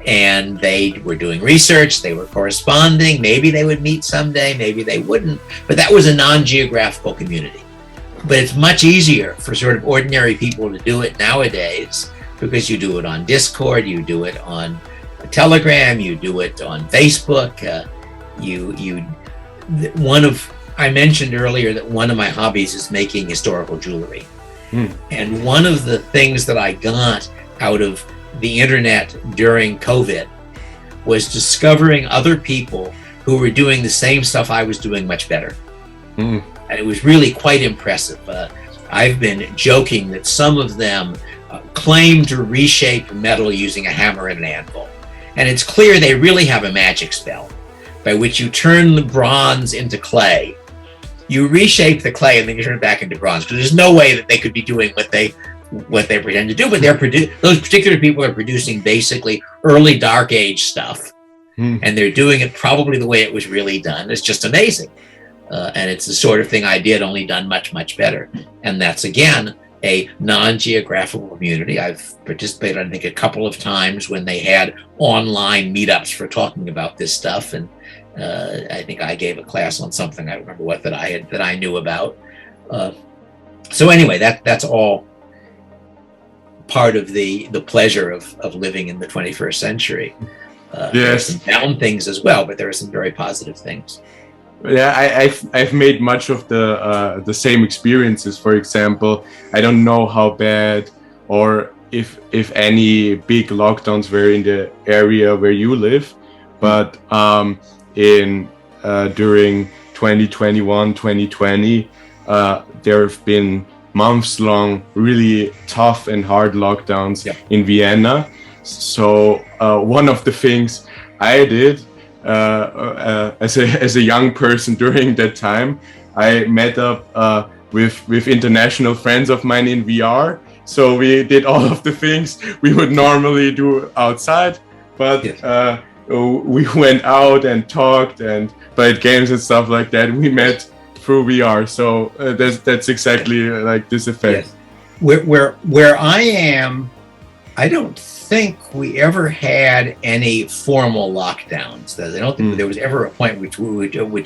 S1: and they were doing research, they were corresponding, maybe they would meet someday, maybe they wouldn't, but that was a non-geographical community. But it's much easier for sort of ordinary people to do it nowadays, because you do it on Discord, you do it on Telegram, you do it on Facebook. I mentioned earlier that one of my hobbies is making historical jewelry. And one of the things that I got out of the internet during COVID was discovering other people who were doing the same stuff I was doing much better. And it was really quite impressive. I've been joking that some of them claim to reshape metal using a hammer and an anvil. And it's clear they really have a magic spell by which you turn the bronze into clay. You reshape the clay and then you turn it back into bronze, because there's no way that they could be doing what they pretend to do. But those particular people are producing basically early Dark Age stuff. And they're doing it probably the way it was really done. It's just amazing. And it's the sort of thing I did, only done much, much better. And that's, again, a non-geographical community. I've participated, I think, a couple of times when they had online meetups for talking about this stuff. And I think I gave a class on something, I don't remember what, that I knew about. So anyway, that's all part of the pleasure of living in the 21st century. There are some down things as well, but there are some very positive things.
S2: Yeah, I've made much of the same experiences. For example, I don't know how bad or if any big lockdowns were in the area where you live, but during 2021, 2020, there have been months-long, really tough and hard lockdowns in Vienna. So one of the things I did as a young person during that time, I met up with international friends of mine in VR. So we did all of the things we would normally do outside, but we went out and talked and played games and stuff like that. We met through VR. So that's exactly like this effect.
S1: Yes. Where I am, I don't think we ever had any formal lockdowns. I don't think there was ever a point which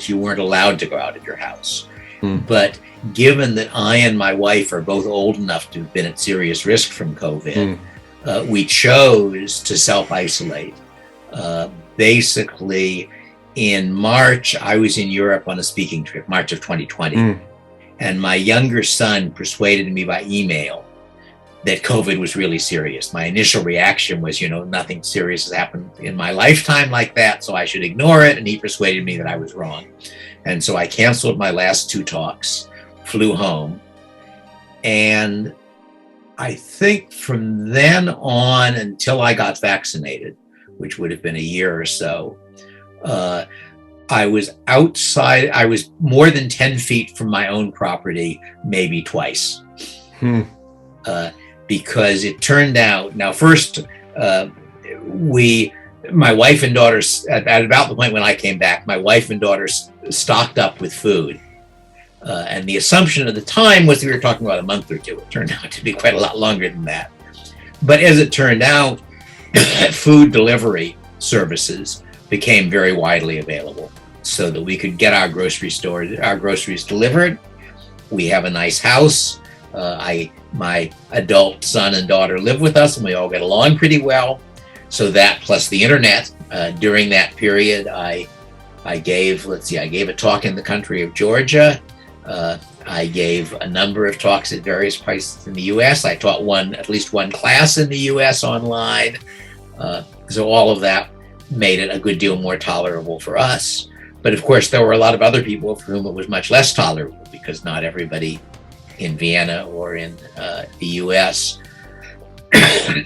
S1: you weren't allowed to go out of your house. But given that I and my wife are both old enough to have been at serious risk from COVID, we chose to self-isolate. Basically, in March, I was in Europe on a speaking trip, March of 2020. And my younger son persuaded me by email that COVID was really serious. My initial reaction was, nothing serious has happened in my lifetime like that, so I should ignore it. And he persuaded me that I was wrong. And so I canceled my last 2 talks, flew home. And I think from then on until I got vaccinated, which would have been a year or so, I was outside. I was more than 10 feet from my own property, maybe twice. Because it turned out, now first, my wife and daughters, at about the point when I came back, my wife and daughters stocked up with food. And the assumption at the time was we were talking about a month or 2. It turned out to be quite a lot longer than that. But as it turned out, food delivery services became very widely available so that we could get our groceries delivered. We have a nice house. My adult son and daughter live with us, and we all get along pretty well. So that plus the internet, during that period, I gave a talk in the country of Georgia. I gave a number of talks at various places in the US. I taught at least one class in the US online. So all of that made it a good deal more tolerable for us. But of course, there were a lot of other people for whom it was much less tolerable, because not everybody in Vienna or in the US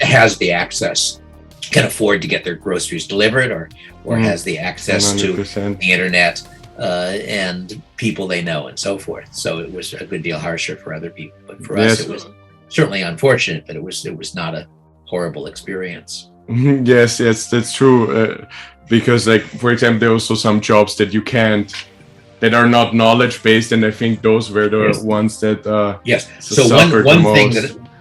S1: has the access, can afford to get their groceries delivered, or has the access 100%. To the internet and people they know and so forth. So it was a good deal harsher for other people. But for us, it was certainly unfortunate, but it was not a horrible experience.
S2: Yes, that's true. Because, like, for example, there are also some jobs that that are not knowledge-based, and I think those were the ones that
S1: So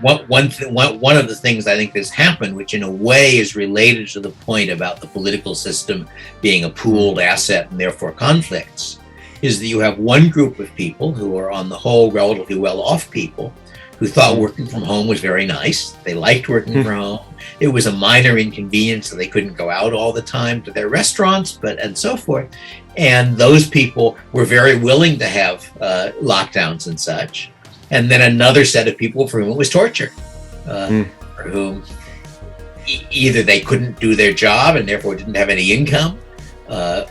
S1: one of the things I think that's happened, which in a way is related to the point about the political system being a pooled asset and therefore conflicts, is that you have one group of people who are on the whole relatively well-off people who thought working from home was very nice. They liked working from home. It was a minor inconvenience, so they couldn't go out all the time to their restaurants, and so forth. And those people were very willing to have lockdowns and such. And then another set of people for whom it was torture, for whom either they couldn't do their job and therefore didn't have any income,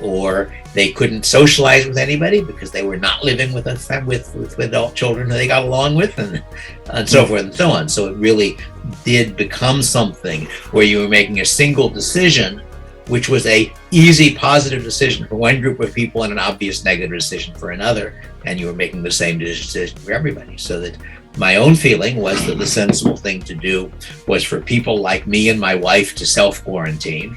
S1: or they couldn't socialize with anybody because they were not living with with adult children who they got along with, and so forth and so on. So it really did become something where you were making a single decision, which was a easy positive decision for one group of people and an obvious negative decision for another, and you were making the same decision for everybody. So that my own feeling was that the sensible thing to do was for people like me and my wife to self-quarantine,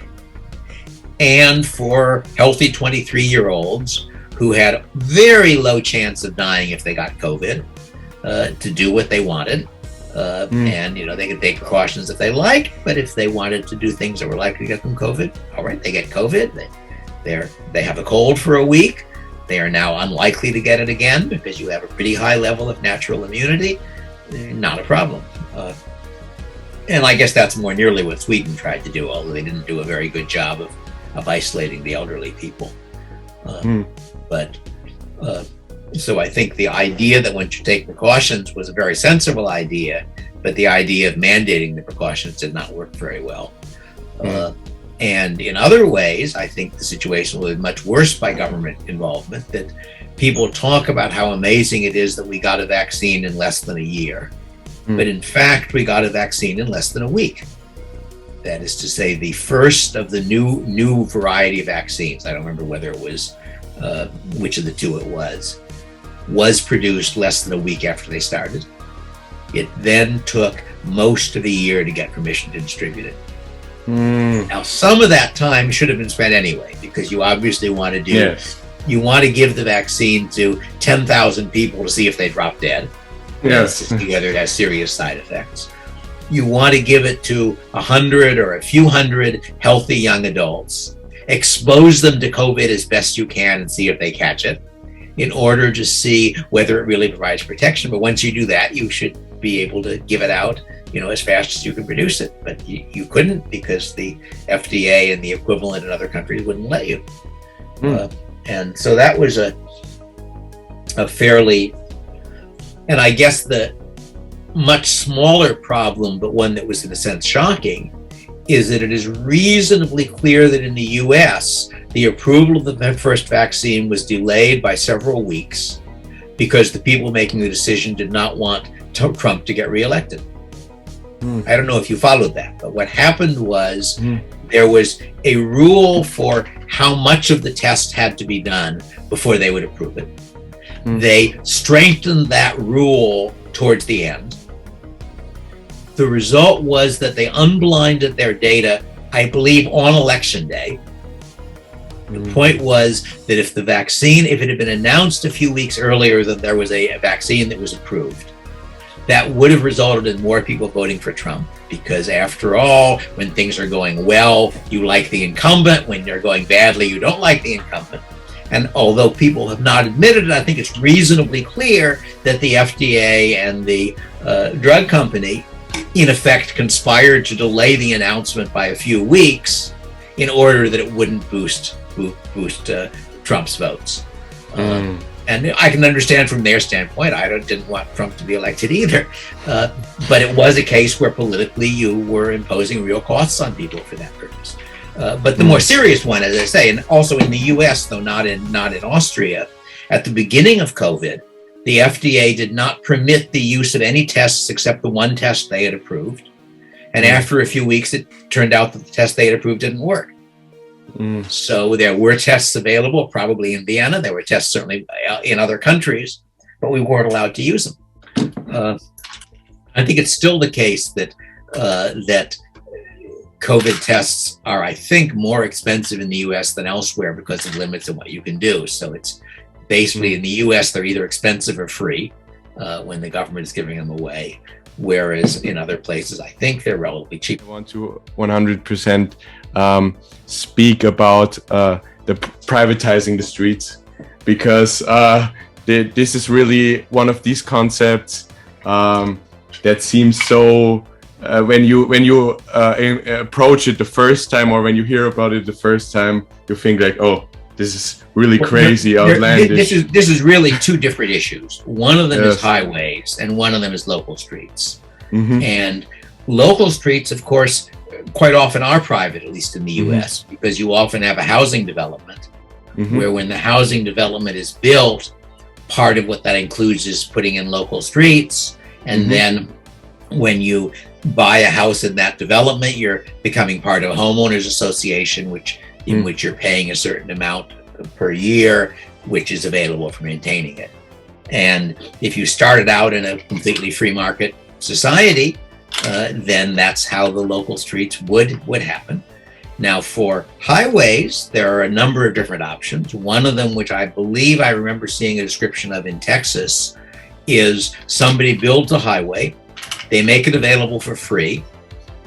S1: and for healthy 23-year-olds who had very low chance of dying if they got COVID, to do what they wanted. And they could take precautions if they like, but if they wanted to do things that were likely to get them COVID, all right, they get COVID. They have a cold for a week. They are now unlikely to get it again because you have a pretty high level of natural immunity. Not a problem. And I guess that's more nearly what Sweden tried to do, although they didn't do a very good job of isolating the elderly people. So I think the idea that one should take precautions was a very sensible idea, but the idea of mandating the precautions did not work very well. And in other ways, I think the situation was much worse by government involvement, that people talk about how amazing it is that we got a vaccine in less than a year. But in fact, we got a vaccine in less than a week. That is to say, the first of the new variety of vaccines, I don't remember whether it was, which of the two it was produced less than a week after they started. It then took most of a year to get permission to distribute it. Now, some of that time should have been spent anyway, because you obviously want to you want to give the vaccine to 10,000 people to see if they drop dead.
S2: Yes.
S1: To see whether it has serious side effects. You want to give it to 100 or a few hundred healthy young adults, expose them to COVID as best you can and see if they catch it, in order to see whether it really provides protection. But once you do that, you should be able to give it out, as fast as you can produce it. But you couldn't, because the FDA and the equivalent in other countries wouldn't let you. And so that was a fairly, and I guess the much smaller problem, but one that was in a sense shocking, is that it is reasonably clear that in the US, the approval of the first vaccine was delayed by several weeks because the people making the decision did not want Trump to get reelected. I don't know if you followed that, but what happened was there was a rule for how much of the test had to be done before they would approve it. They strengthened that rule towards the end. The result was that they unblinded their data, I believe, on election day. The point was that if it had been announced a few weeks earlier that there was a vaccine that was approved, that would have resulted in more people voting for Trump. Because after all, when things are going well, you like the incumbent. When they're going badly, you don't like the incumbent. And although people have not admitted it, I think it's reasonably clear that the FDA and the drug company, in effect, conspired to delay the announcement by a few weeks in order that it wouldn't boost Trump's votes. And I can understand from their standpoint, I didn't want Trump to be elected either. But it was a case where politically you were imposing real costs on people for that purpose. But the more serious one, as I say, and also in the US, though not in Austria, at the beginning of COVID, the FDA did not permit the use of any tests except the one test they had approved. And after a few weeks, it turned out that the test they had approved didn't work. So there were tests available, probably in Vienna. There were tests certainly in other countries, but we weren't allowed to use them. I think it's still the case that COVID tests are, I think, more expensive in the US than elsewhere because of limits on what you can do. So it's basically in the US, they're either expensive or free when the government is giving them away. Whereas in other places, I think they're relatively cheap.
S2: I want to 100% speak about the privatizing the streets, because this is really one of these concepts that seems so when you approach it the first time, or when you hear about it the first time, you think like, oh, this is really crazy, outlandish.
S1: This is really two different issues. One of them is highways, and one of them is local streets. And Local streets, of course, quite often are private, at least in the US, because you often have a housing development where when the housing development is built, part of what that includes is putting in local streets. And then when you buy a house in that development, you're becoming part of a homeowners association, in which you're paying a certain amount per year, which is available for maintaining it. And if you started out in a completely free market society, then that's how the local streets would happen. Now, for highways, there are a number of different options. One of them, which I believe I remember seeing a description of in Texas, is somebody builds a highway, they make it available for free,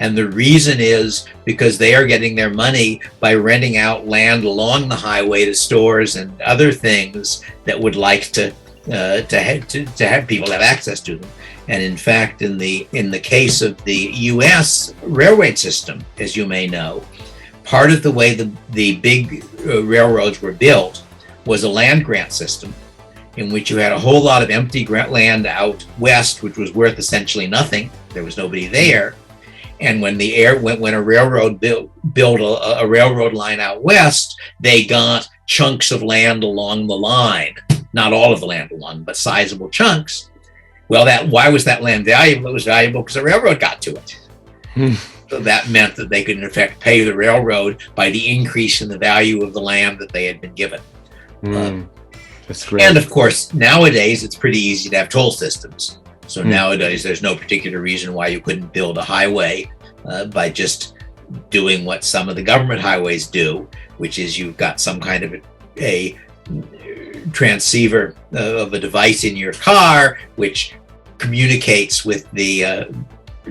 S1: and the reason is because they are getting their money by renting out land along the highway to stores and other things that would like to have people have access to them. And in fact, in the case of the U.S. railway system, as you may know, part of the way the big railroads were built was a land grant system in which you had a whole lot of empty land out west, which was worth essentially nothing. There was nobody there. And when a railroad built a railroad line out west, they got chunks of land along the line, not all of the land along, but sizable chunks. Well, why was that land valuable? It was valuable because the railroad got to it. So that meant that they could, in effect, pay the railroad by the increase in the value of the land that they had been given.
S2: That's great.
S1: And of course, nowadays, it's pretty easy to have toll systems. So nowadays, there's no particular reason why you couldn't build a highway by just doing what some of the government highways do, which is you've got some kind of a transceiver of a device in your car, which communicates with the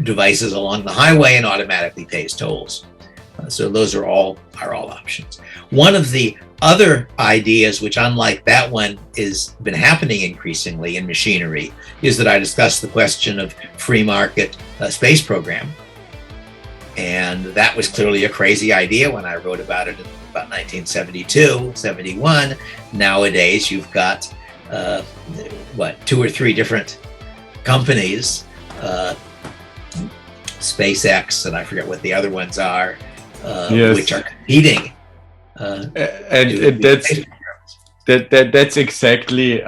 S1: devices along the highway and automatically pays tolls. So those are all options. One of the other ideas, which unlike that one has been happening increasingly in machinery, is that I discussed the question of free market space program. And that was clearly a crazy idea when I wrote about it in about 1972, 71. Nowadays, you've got, 2 or 3 different companies, SpaceX, and I forget what the other ones are, which are competing.
S2: And that's exactly,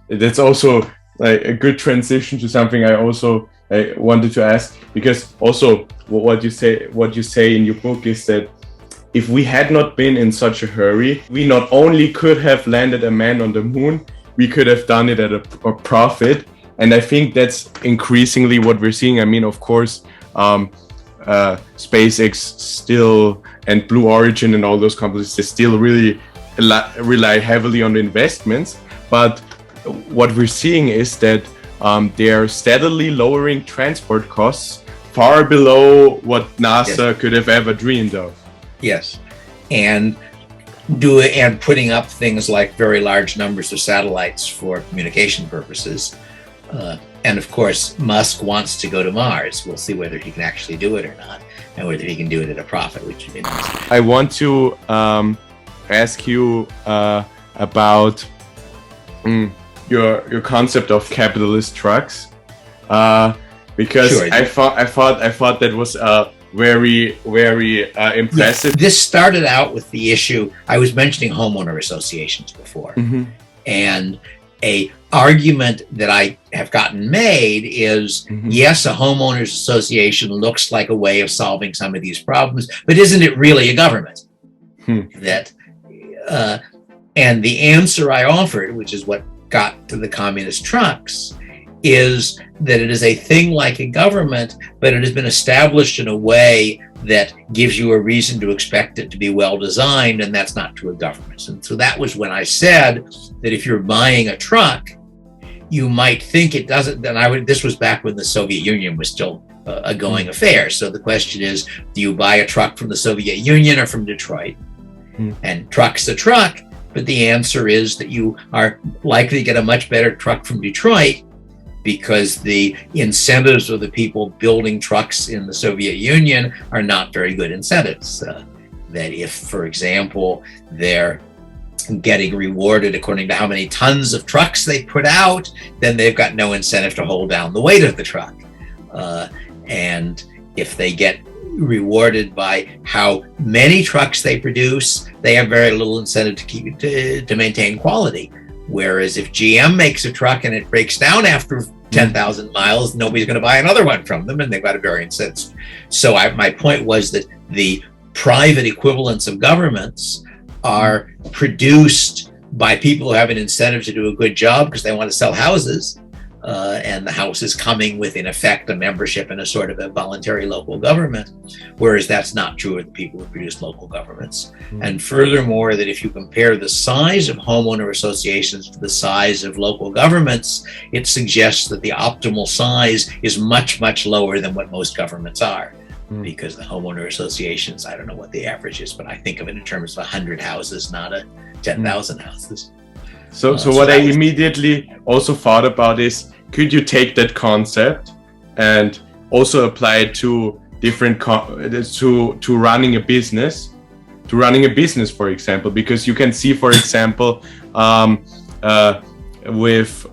S2: that's also like a good transition to something I also wanted to ask, because also what you say in your book is that if we had not been in such a hurry, we not only could have landed a man on the moon, we could have done it at a profit. And I think that's increasingly what we're seeing. I mean, of course, SpaceX still and Blue Origin and all those companies, they still really rely heavily on the investments. But what we're seeing is that they are steadily lowering transport costs far below what NASA could have ever dreamed of.
S1: Yes, and putting up things like very large numbers of satellites for communication purposes. And of course, Musk wants to go to Mars. We'll see whether he can actually do it or not, and whether he can do it at a profit, which is interesting.
S2: I want to ask you about your concept of capitalist trucks, because sure. I thought that was very impressive.
S1: This started out with the issue. I was mentioning homeowner associations before, and a argument that I have gotten made is, yes, a homeowners association looks like a way of solving some of these problems, but isn't it really a government? And the answer I offered, which is what got to the communist trucks, is that it is a thing like a government, but it has been established in a way that gives you a reason to expect it to be well designed, and that's not true of governments. And so that was when I said that if you're buying a truck, you might think it doesn't. This was back when the Soviet Union was still a going affair. So the question is, do you buy a truck from the Soviet Union or from Detroit? And truck's a truck, but the answer is that you are likely to get a much better truck from Detroit, because the incentives of the people building trucks in the Soviet Union are not very good incentives. That if, for example, they're getting rewarded according to how many tons of trucks they put out, then they've got no incentive to hold down the weight of the truck. And if they get rewarded by how many trucks they produce, they have very little incentive to maintain quality. Whereas if GM makes a truck and it breaks down after 10,000 miles, nobody's going to buy another one from them, and they've got a very incentive. So my point was that the private equivalents of governments are produced by people who have an incentive to do a good job because they want to sell houses. And the house is coming with, in effect, a membership in a sort of a voluntary local government, whereas that's not true of the people who produce local governments. And furthermore, that if you compare the size of homeowner associations to the size of local governments, it suggests that the optimal size is much, much lower than what most governments are. Because the homeowner associations, I don't know what the average is, but I think of it in terms of 100 houses, not 10,000 houses.
S2: So what I immediately also thought about is, could you take that concept and also apply it to different to running a business, for example? Because you can see, for example, with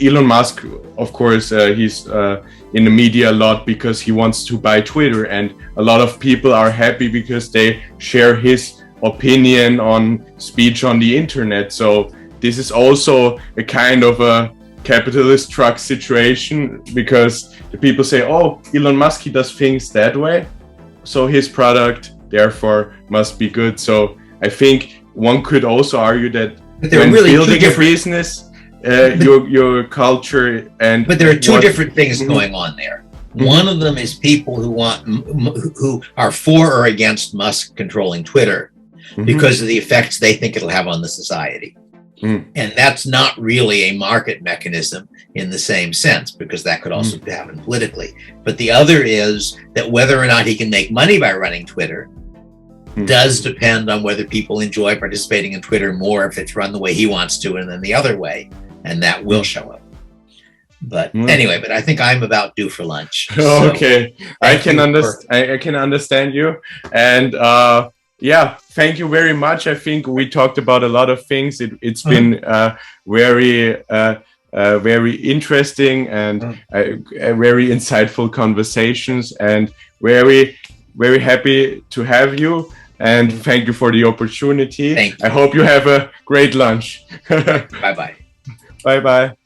S2: Elon Musk, of course, he's in the media a lot because he wants to buy Twitter, and a lot of people are happy because they share his opinion on speech on the internet. So this is also a kind of a capitalist truck situation, because the people say, oh, Elon Musk, he does things that way, so his product therefore must be good. So I think one could also argue that when really building a business, your culture and... But
S1: there are two different things going on there. One of them is people who are for or against Musk controlling Twitter because of the effects they think it'll have on the society. And that's not really a market mechanism in the same sense, because that could also happen politically. But the other is that whether or not he can make money by running Twitter does depend on whether people enjoy participating in Twitter more if it's run the way he wants to and then the other way. And that will show up. But anyway, but I think I'm about due for lunch.
S2: So okay, I can understand you. And yeah, thank you very much. I think we talked about a lot of things. It's been very interesting and very insightful conversations, and very happy to have you. And thank you for the opportunity.
S1: Thank you.
S2: I hope you have a great lunch.
S1: Bye-bye.
S2: Bye-bye.